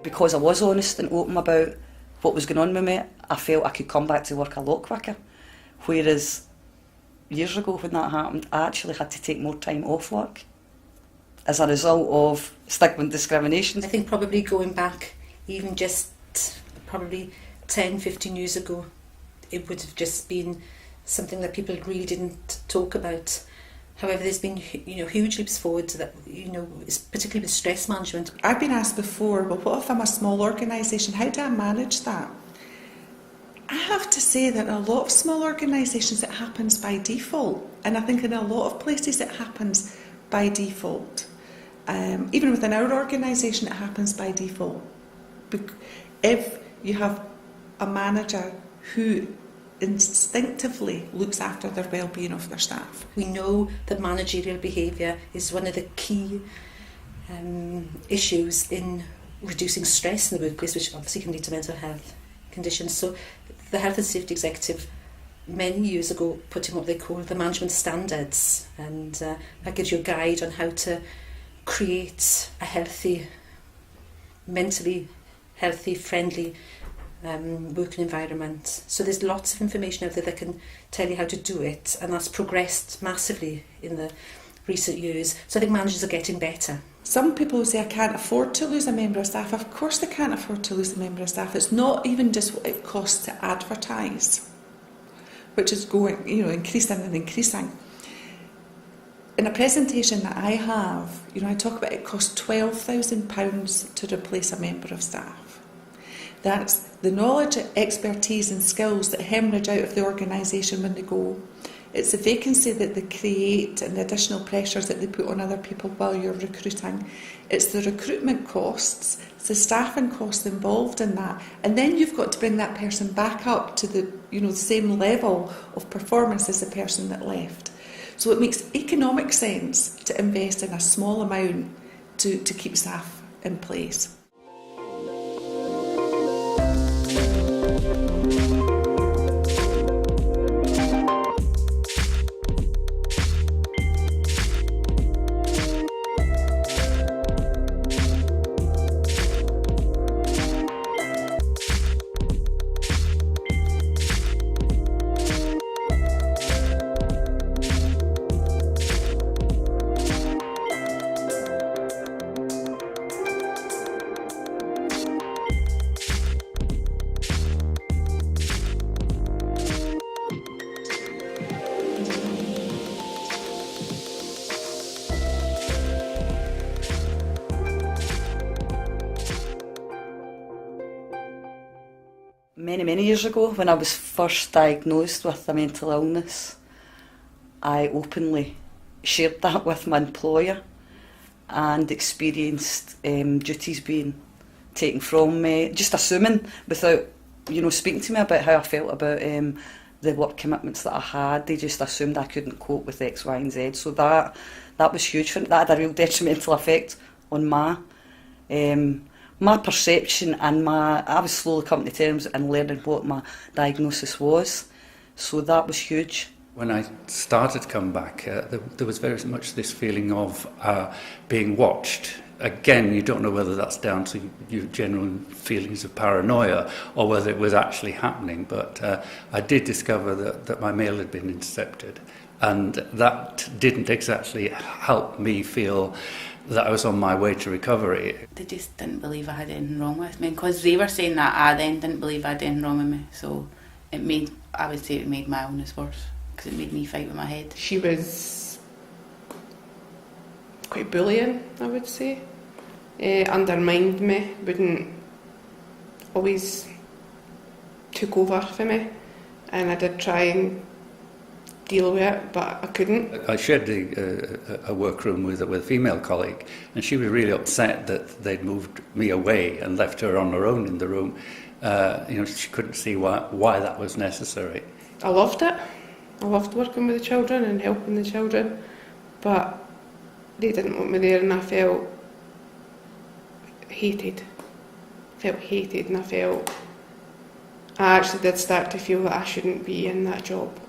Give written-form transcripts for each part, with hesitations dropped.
because I was honest and open about what was going on with me, I felt I could come back to work a lot quicker. Whereas years ago when that happened, I actually had to take more time off work as a result of stigma and discrimination. I think probably going back even just probably 10, 15 years ago, it would have just been something that people really didn't talk about. However, there's been huge leaps forward to that, particularly with stress management. I've been asked before, well, what if I'm a small organisation? How do I manage that? I have to say that in a lot of small organisations it happens by default, and I think in a lot of places it happens by default. Even within our organisation it happens by default. If you have a manager who instinctively looks after their well-being of their staff. We know that managerial behaviour is one of the key issues in reducing stress in the workplace, which obviously can lead to mental health conditions. So the Health and Safety Executive many years ago put in what they call the management standards, and that gives you a guide on how to create a healthy, mentally healthy, friendly working environment. So there's lots of information out there that can tell you how to do it, and that's progressed massively in the recent years. So I think managers are getting better. Some people say I can't afford to lose a member of staff. Of course they can't afford to lose a member of staff. It's not even just what it costs to advertise, which is going, increasing and increasing. In a presentation that I have, I talk about it costs £12,000 to replace a member of staff. That's the knowledge, expertise and skills that hemorrhage out of the organisation when they go. It's the vacancy that they create and the additional pressures that they put on other people while you're recruiting. It's the recruitment costs, it's the staffing costs involved in that. And then you've got to bring that person back up to the same level of performance as the person that left. So it makes economic sense to invest in a small amount to keep staff in place. Many years ago, when I was first diagnosed with a mental illness, I openly shared that with my employer and experienced duties being taken from me, just assuming without speaking to me about how I felt about the work commitments that I had. They just assumed I couldn't cope with X, Y and Z. So that was huge for me. That had a real detrimental effect on my perception, and I was slowly coming to terms and learning what my diagnosis was. So that was huge. When I started to come back, there was very much this feeling of being watched. Again, you don't know whether that's down to your general feelings of paranoia or whether it was actually happening, but I did discover that my mail had been intercepted, and that didn't exactly help me feel that I was on my way to recovery. They just didn't believe I had anything wrong with me, because they were saying that I then didn't believe I had anything wrong with me, so it made my illness worse, because it made me fight with my head. She was quite bullying, I would say. Undermined me, wouldn't always took over for me, and I did try and deal with it, but I couldn't. I shared a workroom with a female colleague, and she was really upset that they'd moved me away and left her on her own in the room. She couldn't see why that was necessary. I loved it. I loved working with the children and helping the children, but they didn't want me there, and I felt hated. And I actually did start to feel that I shouldn't be in that job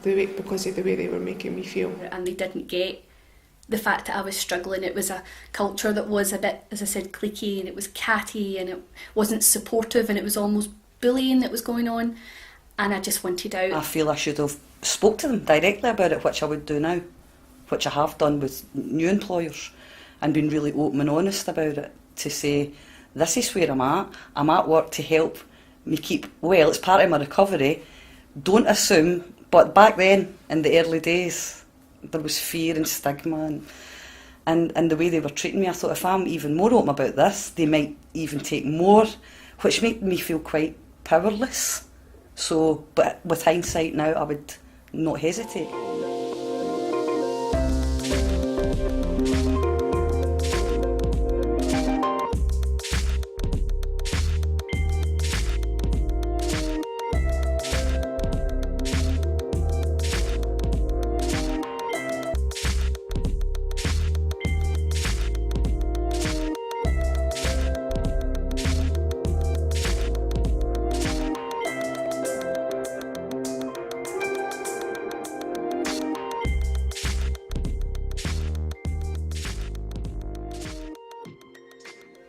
because of the way they were making me feel. And they didn't get the fact that I was struggling. It was a culture that was a bit, as I said, cliquey, and it was catty, and it wasn't supportive, and it was almost bullying that was going on, and I just wanted out. I feel I should have spoke to them directly about it, which I would do now, which I have done with new employers, and been really open and honest about it, to say, this is where I'm at work to help me keep well, it's part of my recovery, don't assume. But back then, in the early days, there was fear and stigma, and the way they were treating me, I thought, if I'm even more open about this, they might even take more, which made me feel quite powerless. So, but with hindsight now, I would not hesitate.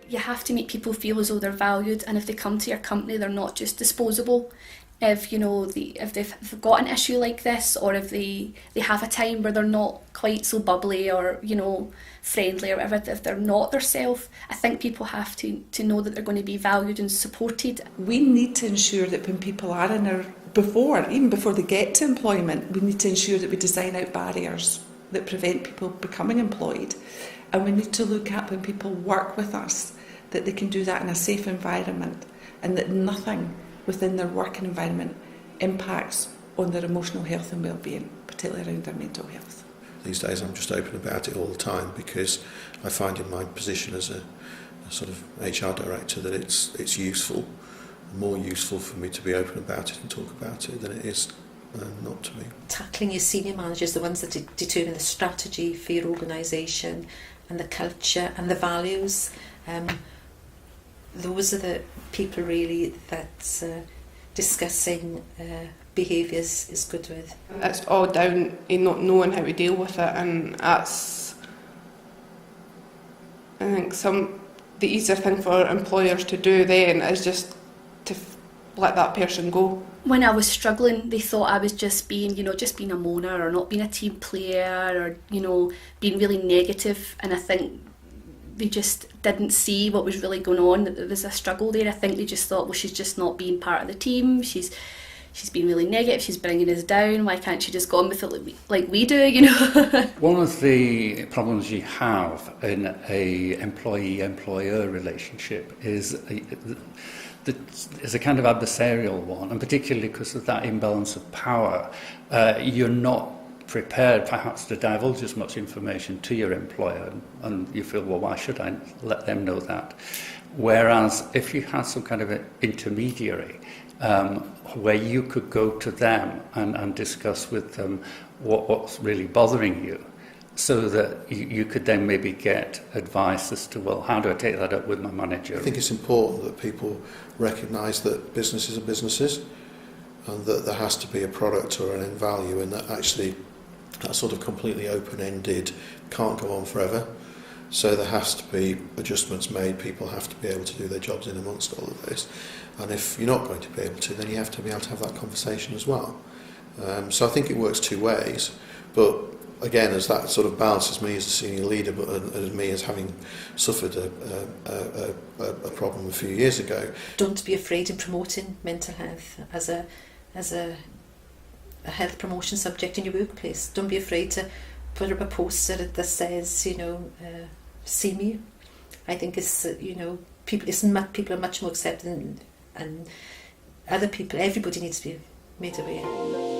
You have to make people feel as though they're valued, and if they come to your company, they're not just disposable. If if they've got an issue like this, or if they have a time where they're not quite so bubbly or friendly or whatever, if they're not themselves, I think people have to know that they're going to be valued and supported. We need to ensure that when people are in our even before they get to employment, we need to ensure that we design out barriers that prevent people becoming employed. And we need to look at, when people work with us, that they can do that in a safe environment, and that nothing within their working environment impacts on their emotional health and well-being, particularly around their mental health. These days I'm just open about it all the time, because I find in my position as a sort of HR director that it's useful, more useful for me to be open about it and talk about it than it is not to be. Tackling your senior managers, the ones that determine the strategy for your organisation and the culture and the values, those are the people really that discussing behaviours is good with. It's all down to not knowing how to deal with it, and that's, I think, the easier thing for employers to do then is just to let that person go. When I was struggling, they thought I was just being a moaner, or not being a team player, or being really negative, and I think they just didn't see what was really going on, that there was a struggle there. I think they just thought, well, she's just not being part of the team, she's being really negative, she's bringing us down, why can't she just go on with it like we do, One of the problems you have in a employee-employer relationship is a kind of adversarial one, and particularly because of that imbalance of power, you're not prepared perhaps to divulge as much information to your employer, and you feel, well, why should I let them know that? Whereas if you had some kind of an intermediary where you could go to them and discuss with them what's really bothering you, so that you could then maybe get advice as to, well, how do I take that up with my manager? I think it's important that people recognise that businesses are businesses, and that there has to be a product or an end value, and that actually that sort of completely open-ended can't go on forever. So there has to be adjustments made. People have to be able to do their jobs in amongst all of this. And if you're not going to be able to, then you have to be able to have that conversation as well. So I think it works two ways. But again, as that sort of balances me as a senior leader, but as me as having suffered a problem a few years ago. Don't be afraid in promoting mental health as a health promotion subject in your workplace. Don't be afraid to put up a poster that says, see me. I think it's, people are much more accepting, and other people, everybody needs to be made aware.